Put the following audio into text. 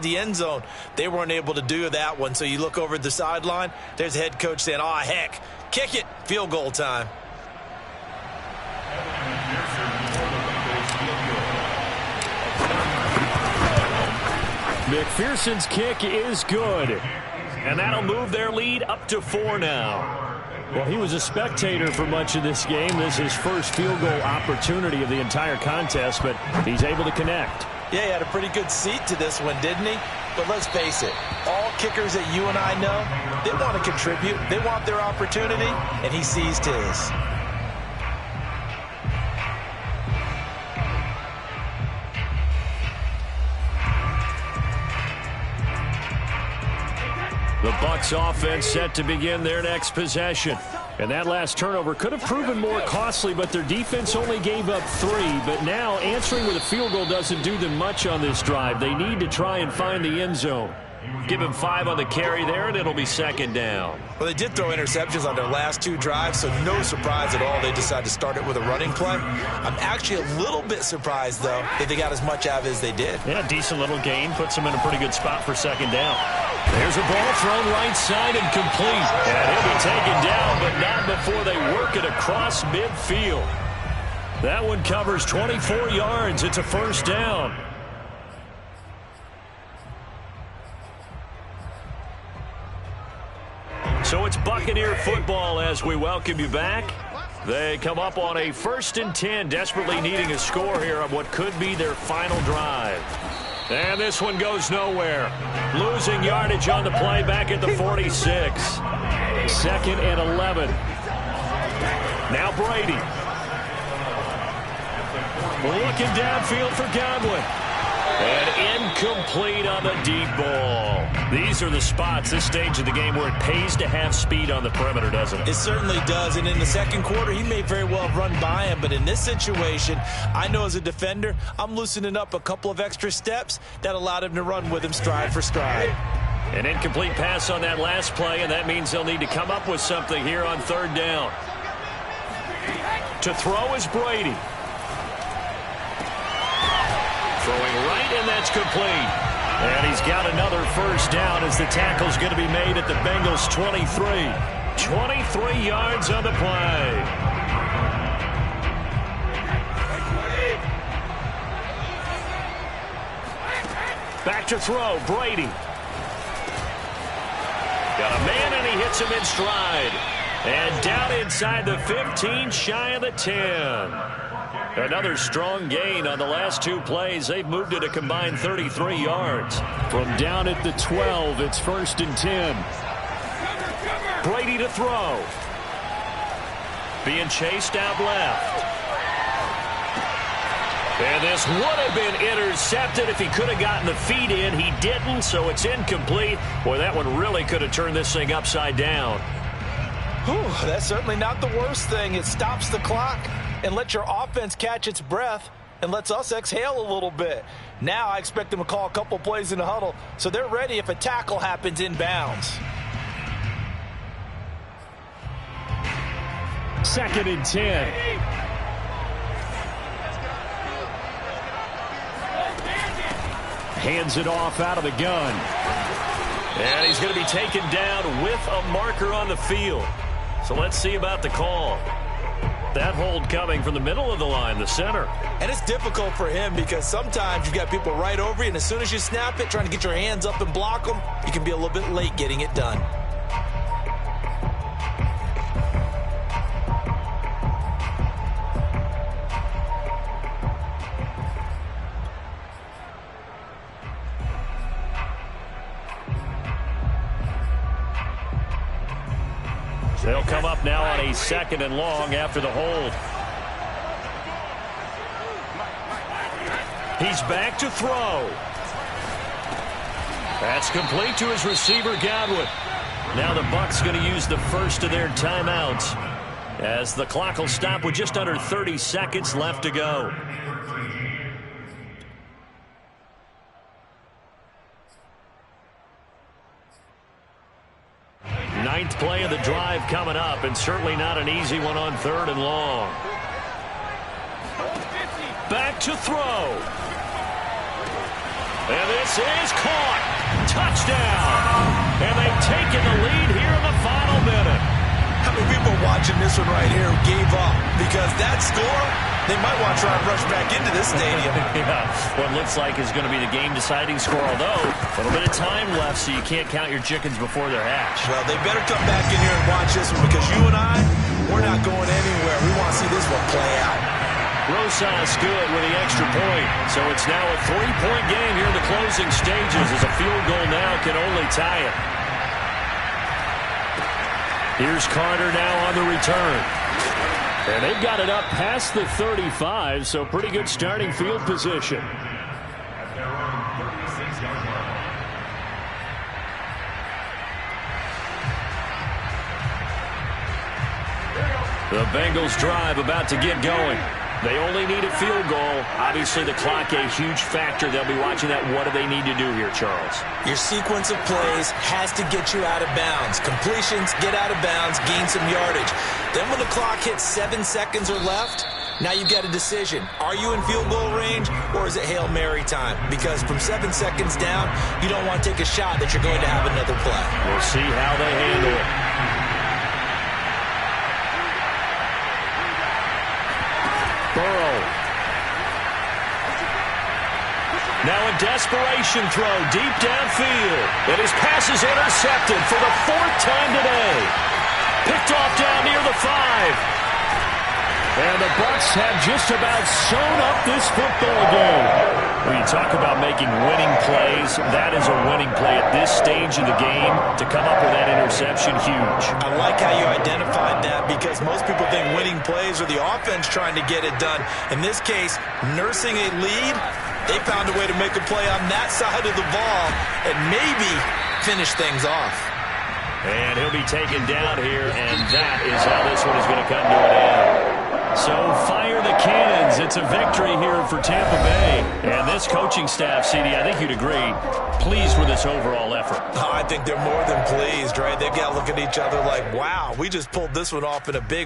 the end zone. They weren't able to do that one. So you look over at the sideline, there's the head coach saying, "Oh, heck, kick it, field goal time." McPherson's kick is good. And that'll move their lead up to 4 now. Well, he was a spectator for much of this game. This is his first field goal opportunity of the entire contest, but he's able to connect. Yeah, he had a pretty good seat to this one, didn't he? But let's face it, all kickers that you and I know, they want to contribute. They want their opportunity, and he seized his. The Bucs offense set to begin their next possession. And that last turnover could have proven more costly, but their defense only gave up 3. But now answering with a field goal doesn't do them much on this drive. They need to try and find the end zone. Give him 5 on the carry there, and it'll be second down. Well, they did throw interceptions on their last 2 drives, so no surprise at all they decided to start it with a running play. I'm actually a little bit surprised, though, that they got as much out of it as they did. Yeah, decent little gain. Puts them in a pretty good spot for second down. There's a ball thrown right side and complete. And he'll be taken down, but not before they work it across midfield. That one covers 24 yards. It's a first down. So it's Buccaneer football as we welcome you back. They come up on a 1st and 10, desperately needing a score here on what could be their final drive. And this one goes nowhere. Losing yardage on the play back at the 46. 2nd and 11. Now Brady. Looking downfield for Godwin. And incomplete on the deep ball. These are the spots, this stage of the game, where it pays to have speed on the perimeter, doesn't it? It certainly does. And in the second quarter, he may very well have run by him. But in this situation, I know as a defender, I'm loosening up a couple of extra steps that allowed him to run with him stride for stride. An incomplete pass on that last play, and that means they'll need to come up with something here on 3rd down. To throw is Brady. Throwing right, and that's complete. And he's got another first down as the tackle's going to be made at the Bengals' 23. 23 yards on the play. Back to throw, Brady. Got a man, and he hits him in stride. And down inside the 15, shy of the 10. Another strong gain on the last 2 plays. They've moved it a combined 33 yards. From down at the 12, it's 1st and 10. Brady to throw. Being chased out left. And this would have been intercepted if he could have gotten the feet in. He didn't, so it's incomplete. Boy, that one really could have turned this thing upside down. Whew, that's certainly not the worst thing. It stops the clock and lets your offense catch its breath and lets us exhale a little bit. Now I expect them to call a couple plays in the huddle, so they're ready if a tackle happens inbounds. 2nd and 10. Hands it off out of the gun. And he's going to be taken down with a marker on the field. So let's see about the call. That hold coming from the middle of the line, the center. And it's difficult for him because sometimes you've got people right over you, and as soon as you snap it, trying to get your hands up and block them, you can be a little bit late getting it done. They'll come up now on a 2nd and long after the hold. He's back to throw. That's complete to his receiver, Godwin. Now the Bucs going to use the first of their timeouts as the clock will stop with just under 30 seconds left to go. Ninth play of the drive coming up, and certainly not an easy one on 3rd and long. Back to throw. And this is caught. Touchdown. And they've taken the lead here in the final minute. How many people watching this one right here who gave up? Because that score, they might want to try and rush back into this stadium. Yeah, what looks like is going to be the game-deciding score, although a little bit of time left, so you can't count your chickens before they're hatched. Well, they better come back in here and watch this one, because you and I, we're not going anywhere. We want to see this one play out. Rosas good with the extra point. So it's now a 3-point game here in the closing stages, as a field goal now can only tie it. Here's Carter now on the return. And they've got it up past the 35, so pretty good starting field position. The Bengals drive about to get going. They only need a field goal. Obviously, the clock a huge factor. They'll be watching that. What do they need to do here, Charles? Your sequence of plays has to get you out of bounds. Completions, get out of bounds, gain some yardage. Then when the clock hits 7 seconds or left, now you've got a decision. Are you in field goal range, or is it Hail Mary time? Because from 7 seconds down, you don't want to take a shot that you're going to have another play. We'll see how they handle it. Burrow. Now a desperation throw deep downfield. And his pass is intercepted for the 4th time today. Picked off down near the 5. And the Bucs have just about sewn up this football game. When you talk about making winning plays, that is a winning play at this stage of the game. To come up with that interception, huge. I like how you identified that, because most people think winning plays are the offense trying to get it done. In this case, nursing a lead, they found a way to make a play on that side of the ball and maybe finish things off. And he'll be taken down here, and that is how this one is going to come to an end. So fire the cannons. It's a victory here for Tampa Bay. And this coaching staff, CD, I think you'd agree, pleased with this overall effort. I think they're more than pleased, right? They've got to look at each other like, wow, we just pulled this one off in a big